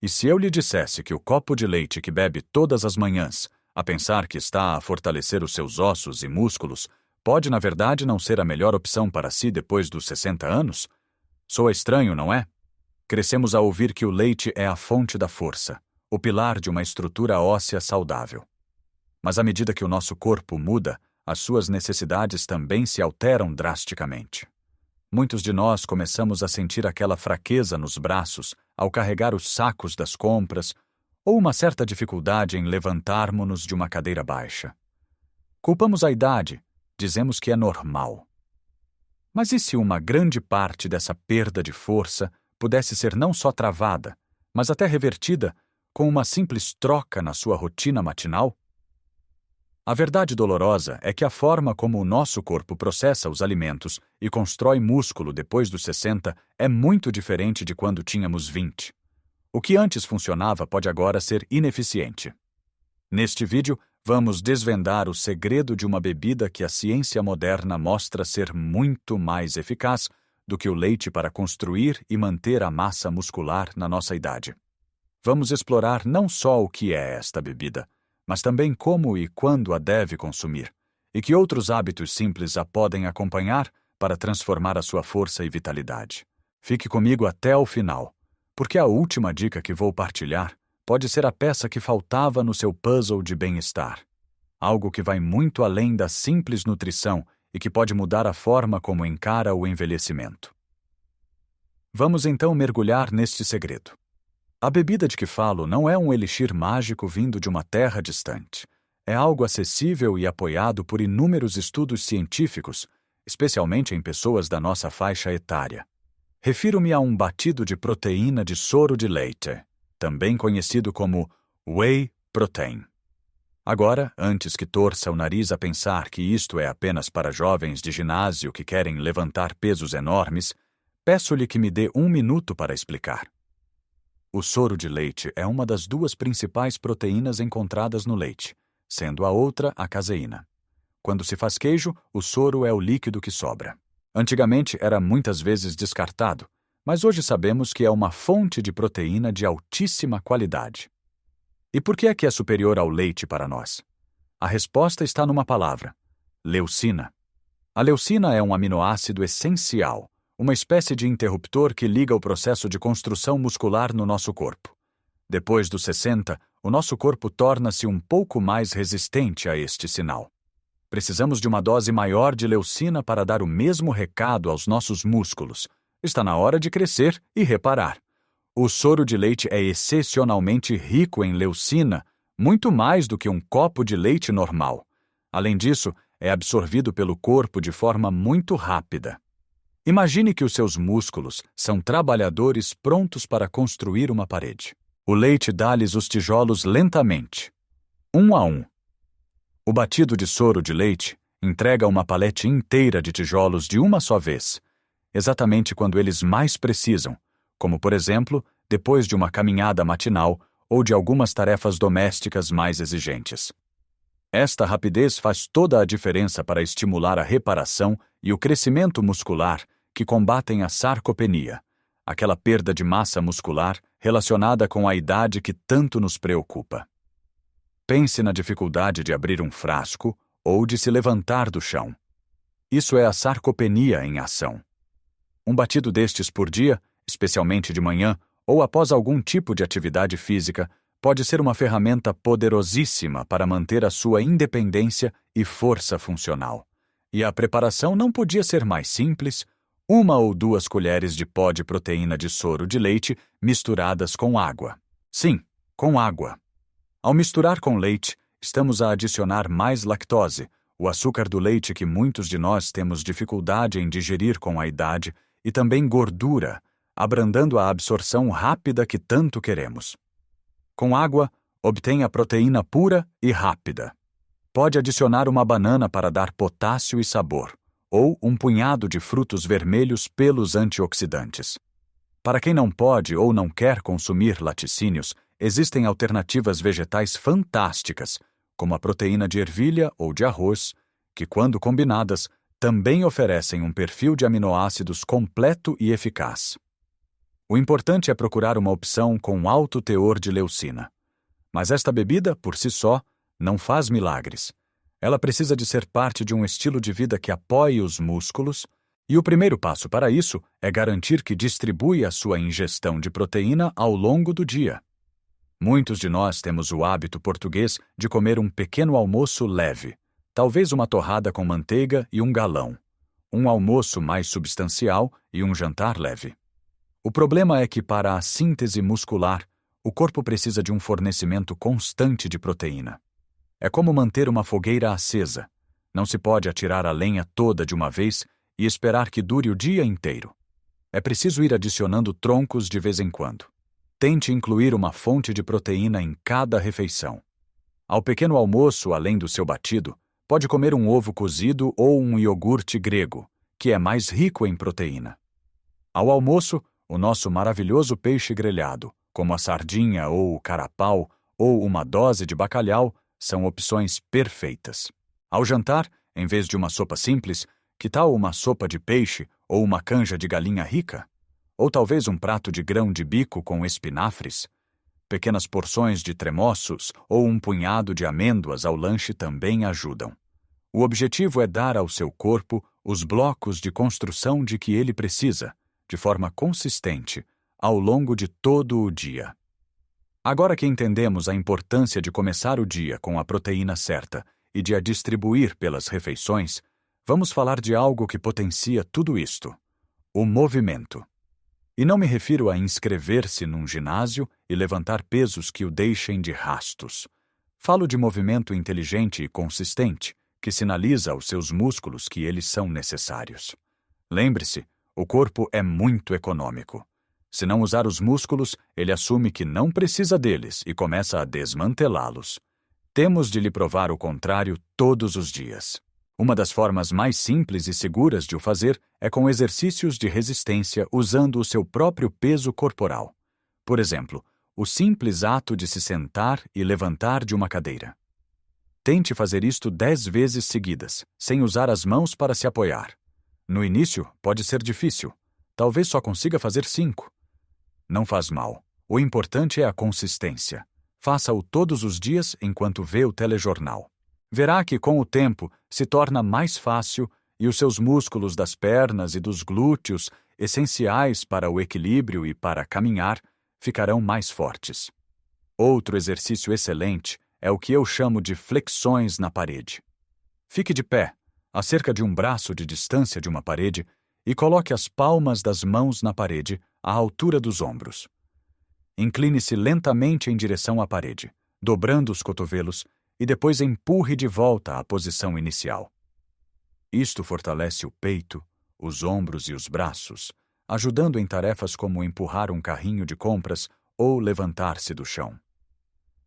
E se eu lhe dissesse que o copo de leite que bebe todas as manhãs, a pensar que está a fortalecer os seus ossos e músculos, pode na verdade não ser a melhor opção para si depois dos 60 anos? Soa estranho, não é? Crescemos a ouvir que o leite é a fonte da força, o pilar de uma estrutura óssea saudável. Mas à medida que o nosso corpo muda, as suas necessidades também se alteram drasticamente. Muitos de nós começamos a sentir aquela fraqueza nos braços ao carregar os sacos das compras ou uma certa dificuldade em levantarmos-nos de uma cadeira baixa. Culpamos a idade, dizemos que é normal. Mas e se uma grande parte dessa perda de força pudesse ser não só travada, mas até revertida com uma simples troca na sua rotina matinal? A verdade dolorosa é que a forma como o nosso corpo processa os alimentos e constrói músculo depois dos 60 é muito diferente de quando tínhamos 20. O que antes funcionava pode agora ser ineficiente. Neste vídeo, vamos desvendar o segredo de uma bebida que a ciência moderna mostra ser muito mais eficaz do que o leite para construir e manter a massa muscular na nossa idade. Vamos explorar não só o que é esta bebida, mas também como e quando a deve consumir, e que outros hábitos simples a podem acompanhar para transformar a sua força e vitalidade. Fique comigo até o final, porque a última dica que vou partilhar pode ser a peça que faltava no seu puzzle de bem-estar. Algo que vai muito além da simples nutrição e que pode mudar a forma como encara o envelhecimento. Vamos então mergulhar neste segredo. A bebida de que falo não é um elixir mágico vindo de uma terra distante. É algo acessível e apoiado por inúmeros estudos científicos, especialmente em pessoas da nossa faixa etária. Refiro-me a um batido de proteína de soro de leite, também conhecido como whey protein. Agora, antes que torça o nariz a pensar que isto é apenas para jovens de ginásio que querem levantar pesos enormes, peço-lhe que me dê 1 minuto para explicar. O soro de leite é uma das 2 principais proteínas encontradas no leite, sendo a outra a caseína. Quando se faz queijo, o soro é o líquido que sobra. Antigamente era muitas vezes descartado, mas hoje sabemos que é uma fonte de proteína de altíssima qualidade. E por que é superior ao leite para nós? A resposta está numa palavra: leucina. A leucina é um aminoácido essencial, uma espécie de interruptor que liga o processo de construção muscular no nosso corpo. Depois dos 60, o nosso corpo torna-se um pouco mais resistente a este sinal. Precisamos de uma dose maior de leucina para dar o mesmo recado aos nossos músculos. Está na hora de crescer e reparar. O soro de leite é excepcionalmente rico em leucina, muito mais do que um copo de leite normal. Além disso, é absorvido pelo corpo de forma muito rápida. Imagine que os seus músculos são trabalhadores prontos para construir uma parede. O leite dá-lhes os tijolos lentamente, 1 a 1. O batido de soro de leite entrega uma palete inteira de tijolos de uma só vez, exatamente quando eles mais precisam, como, por exemplo, depois de uma caminhada matinal ou de algumas tarefas domésticas mais exigentes. Esta rapidez faz toda a diferença para estimular a reparação e o crescimento muscular que combatem a sarcopenia, aquela perda de massa muscular relacionada com a idade que tanto nos preocupa. Pense na dificuldade de abrir um frasco ou de se levantar do chão. Isso é a sarcopenia em ação. Um batido destes por dia, especialmente de manhã ou após algum tipo de atividade física, pode ser uma ferramenta poderosíssima para manter a sua independência e força funcional. E a preparação não podia ser mais simples: 1 ou 2 colheres de pó de proteína de soro de leite misturadas com água. Sim, com água. Ao misturar com leite, estamos a adicionar mais lactose, o açúcar do leite que muitos de nós temos dificuldade em digerir com a idade, e também gordura, abrandando a absorção rápida que tanto queremos. Com água, obtém a proteína pura e rápida. Pode adicionar uma banana para dar potássio e sabor, ou um punhado de frutos vermelhos pelos antioxidantes. Para quem não pode ou não quer consumir laticínios, existem alternativas vegetais fantásticas, como a proteína de ervilha ou de arroz, que, quando combinadas, também oferecem um perfil de aminoácidos completo e eficaz. O importante é procurar uma opção com alto teor de leucina. Mas esta bebida, por si só, não faz milagres. Ela precisa de ser parte de um estilo de vida que apoie os músculos, e o primeiro passo para isso é garantir que distribui a sua ingestão de proteína ao longo do dia. Muitos de nós temos o hábito português de comer um pequeno almoço leve, talvez uma torrada com manteiga e um galão, um almoço mais substancial e um jantar leve. O problema é que, para a síntese muscular, o corpo precisa de um fornecimento constante de proteína. É como manter uma fogueira acesa. Não se pode atirar a lenha toda de uma vez e esperar que dure o dia inteiro. É preciso ir adicionando troncos de vez em quando. Tente incluir uma fonte de proteína em cada refeição. Ao pequeno almoço, além do seu batido, pode comer um ovo cozido ou um iogurte grego, que é mais rico em proteína. Ao almoço, o nosso maravilhoso peixe grelhado, como a sardinha ou o carapau, ou uma dose de bacalhau, são opções perfeitas. Ao jantar, em vez de uma sopa simples, que tal uma sopa de peixe ou uma canja de galinha rica? Ou talvez um prato de grão de bico com espinafres? Pequenas porções de tremoços ou um punhado de amêndoas ao lanche também ajudam. O objetivo é dar ao seu corpo os blocos de construção de que ele precisa, de forma consistente, ao longo de todo o dia. Agora que entendemos a importância de começar o dia com a proteína certa e de a distribuir pelas refeições, vamos falar de algo que potencia tudo isto: o movimento. E não me refiro a inscrever-se num ginásio e levantar pesos que o deixem de rastos. Falo de movimento inteligente e consistente, que sinaliza aos seus músculos que eles são necessários. Lembre-se, o corpo é muito econômico. Se não usar os músculos, ele assume que não precisa deles e começa a desmantelá-los. Temos de lhe provar o contrário todos os dias. Uma das formas mais simples e seguras de o fazer é com exercícios de resistência usando o seu próprio peso corporal. Por exemplo, o simples ato de se sentar e levantar de uma cadeira. Tente fazer isto 10 vezes seguidas, sem usar as mãos para se apoiar. No início, pode ser difícil. Talvez só consiga fazer 5. Não faz mal. O importante é a consistência. Faça-o todos os dias enquanto vê o telejornal. Verá que, com o tempo, se torna mais fácil e os seus músculos das pernas e dos glúteos, essenciais para o equilíbrio e para caminhar, ficarão mais fortes. Outro exercício excelente é o que eu chamo de flexões na parede. Fique de pé, a cerca de um braço de distância de uma parede, e coloque as palmas das mãos na parede, à altura dos ombros. Incline-se lentamente em direção à parede, dobrando os cotovelos, e depois empurre de volta à posição inicial. Isto fortalece o peito, os ombros e os braços, ajudando em tarefas como empurrar um carrinho de compras ou levantar-se do chão.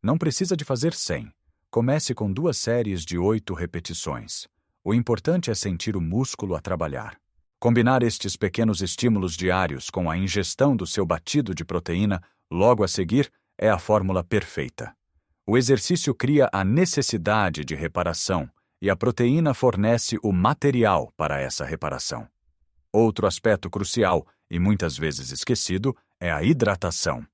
Não precisa de fazer 100. Comece com 2 séries de 8 repetições. O importante é sentir o músculo a trabalhar. Combinar estes pequenos estímulos diários com a ingestão do seu batido de proteína logo a seguir é a fórmula perfeita. O exercício cria a necessidade de reparação e a proteína fornece o material para essa reparação. Outro aspecto crucial, e muitas vezes esquecido, é a hidratação.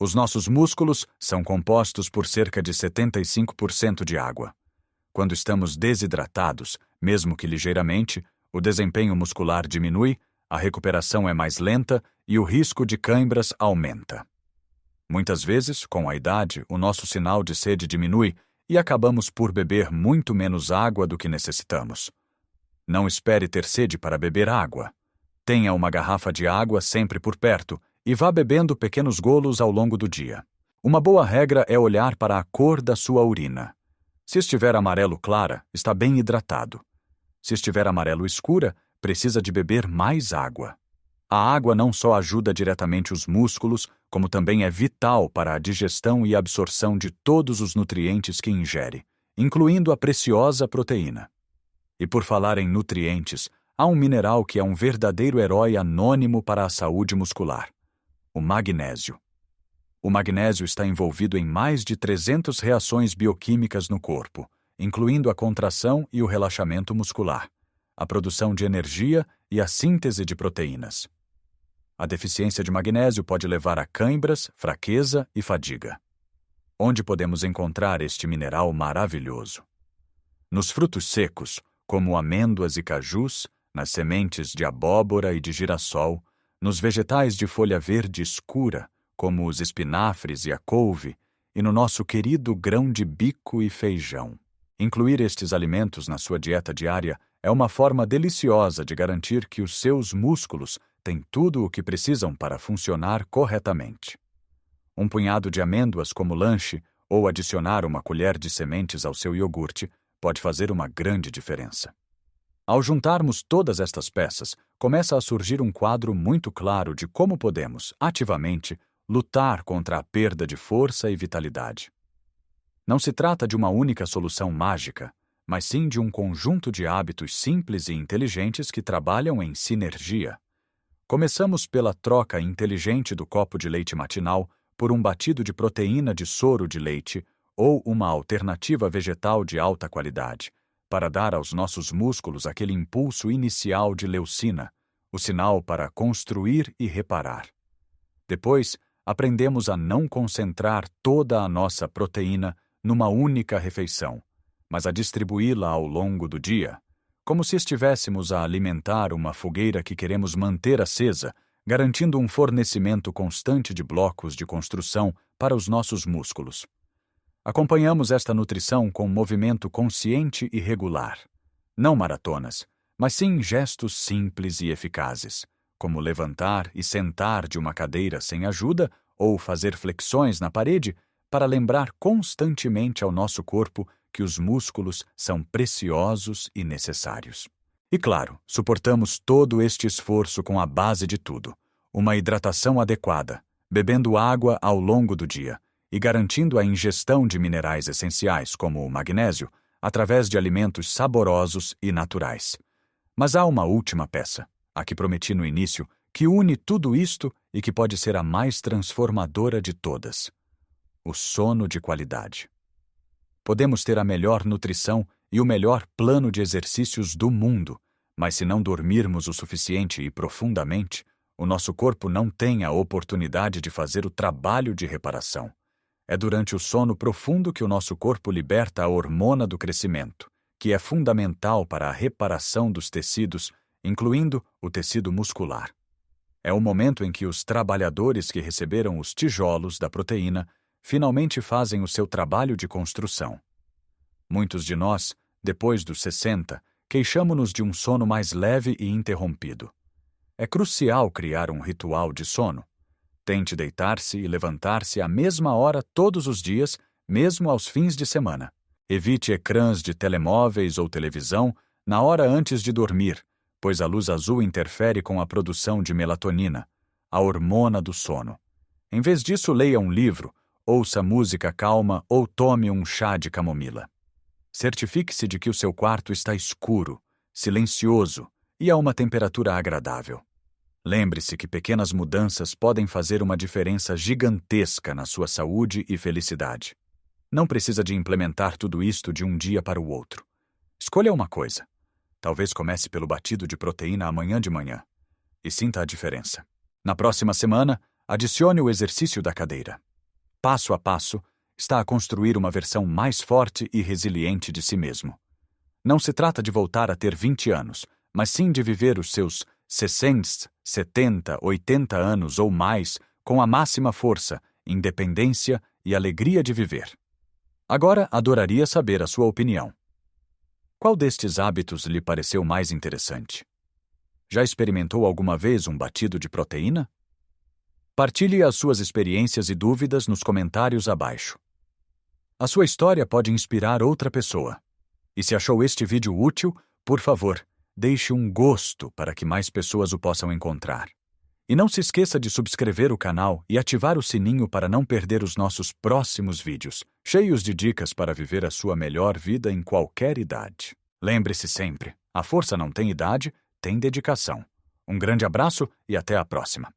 Os nossos músculos são compostos por cerca de 75% de água. Quando estamos desidratados, mesmo que ligeiramente, o desempenho muscular diminui, a recuperação é mais lenta e o risco de cãibras aumenta. Muitas vezes, com a idade, o nosso sinal de sede diminui e acabamos por beber muito menos água do que necessitamos. Não espere ter sede para beber água. Tenha uma garrafa de água sempre por perto e vá bebendo pequenos golos ao longo do dia. Uma boa regra é olhar para a cor da sua urina. Se estiver amarelo clara, está bem hidratado. Se estiver amarelo escura, precisa de beber mais água. A água não só ajuda diretamente os músculos, como também é vital para a digestão e absorção de todos os nutrientes que ingere, incluindo a preciosa proteína. E por falar em nutrientes, há um mineral que é um verdadeiro herói anônimo para a saúde muscular: o magnésio. O magnésio está envolvido em mais de 300 reações bioquímicas no corpo, incluindo a contração e o relaxamento muscular, a produção de energia e a síntese de proteínas. A deficiência de magnésio pode levar a cãibras, fraqueza e fadiga. Onde podemos encontrar este mineral maravilhoso? Nos frutos secos, como amêndoas e cajus, nas sementes de abóbora e de girassol, nos vegetais de folha verde escura, como os espinafres e a couve, e no nosso querido grão de bico e feijão. Incluir estes alimentos na sua dieta diária é uma forma deliciosa de garantir que os seus músculos têm tudo o que precisam para funcionar corretamente. Um punhado de amêndoas como lanche ou adicionar uma colher de sementes ao seu iogurte pode fazer uma grande diferença. Ao juntarmos todas estas peças, começa a surgir um quadro muito claro de como podemos, ativamente, lutar contra a perda de força e vitalidade. Não se trata de uma única solução mágica, mas sim de um conjunto de hábitos simples e inteligentes que trabalham em sinergia. Começamos pela troca inteligente do copo de leite matinal por um batido de proteína de soro de leite ou uma alternativa vegetal de alta qualidade, para dar aos nossos músculos aquele impulso inicial de leucina, o sinal para construir e reparar. Depois, aprendemos a não concentrar toda a nossa proteína numa única refeição, mas a distribuí-la ao longo do dia, como se estivéssemos a alimentar uma fogueira que queremos manter acesa, garantindo um fornecimento constante de blocos de construção para os nossos músculos. Acompanhamos esta nutrição com um movimento consciente e regular. Não maratonas, mas sim gestos simples e eficazes, como levantar e sentar de uma cadeira sem ajuda ou fazer flexões na parede para lembrar constantemente ao nosso corpo que os músculos são preciosos e necessários. E claro, suportamos todo este esforço com a base de tudo, uma hidratação adequada, bebendo água ao longo do dia e garantindo a ingestão de minerais essenciais, como o magnésio, através de alimentos saborosos e naturais. Mas há uma última peça, a que prometi no início, que une tudo isto e que pode ser a mais transformadora de todas: o sono de qualidade. Podemos ter a melhor nutrição e o melhor plano de exercícios do mundo, mas se não dormirmos o suficiente e profundamente, o nosso corpo não tem a oportunidade de fazer o trabalho de reparação. É durante o sono profundo que o nosso corpo liberta a hormona do crescimento, que é fundamental para a reparação dos tecidos, incluindo o tecido muscular. É o momento em que os trabalhadores que receberam os tijolos da proteína finalmente fazem o seu trabalho de construção. Muitos de nós, depois dos 60, queixamo-nos de um sono mais leve e interrompido. É crucial criar um ritual de sono. Tente deitar-se e levantar-se à mesma hora todos os dias, mesmo aos fins de semana. Evite ecrãs de telemóveis ou televisão na hora antes de dormir, pois a luz azul interfere com a produção de melatonina, a hormona do sono. Em vez disso, leia um livro, ouça música calma ou tome um chá de camomila. Certifique-se de que o seu quarto está escuro, silencioso e a uma temperatura agradável. Lembre-se que pequenas mudanças podem fazer uma diferença gigantesca na sua saúde e felicidade. Não precisa de implementar tudo isto de um dia para o outro. Escolha uma coisa. Talvez comece pelo batido de proteína amanhã de manhã e sinta a diferença. Na próxima semana, adicione o exercício da cadeira. Passo a passo, está a construir uma versão mais forte e resiliente de si mesmo. Não se trata de voltar a ter 20 anos, mas sim de viver os seus 60, 70, 80 anos ou mais com a máxima força, independência e alegria de viver. Agora, adoraria saber a sua opinião. Qual destes hábitos lhe pareceu mais interessante? Já experimentou alguma vez um batido de proteína? Partilhe as suas experiências e dúvidas nos comentários abaixo. A sua história pode inspirar outra pessoa. E se achou este vídeo útil, por favor, deixe um gosto para que mais pessoas o possam encontrar. E não se esqueça de subscrever o canal e ativar o sininho para não perder os nossos próximos vídeos, cheios de dicas para viver a sua melhor vida em qualquer idade. Lembre-se sempre, a força não tem idade, tem dedicação. Um grande abraço e até a próxima.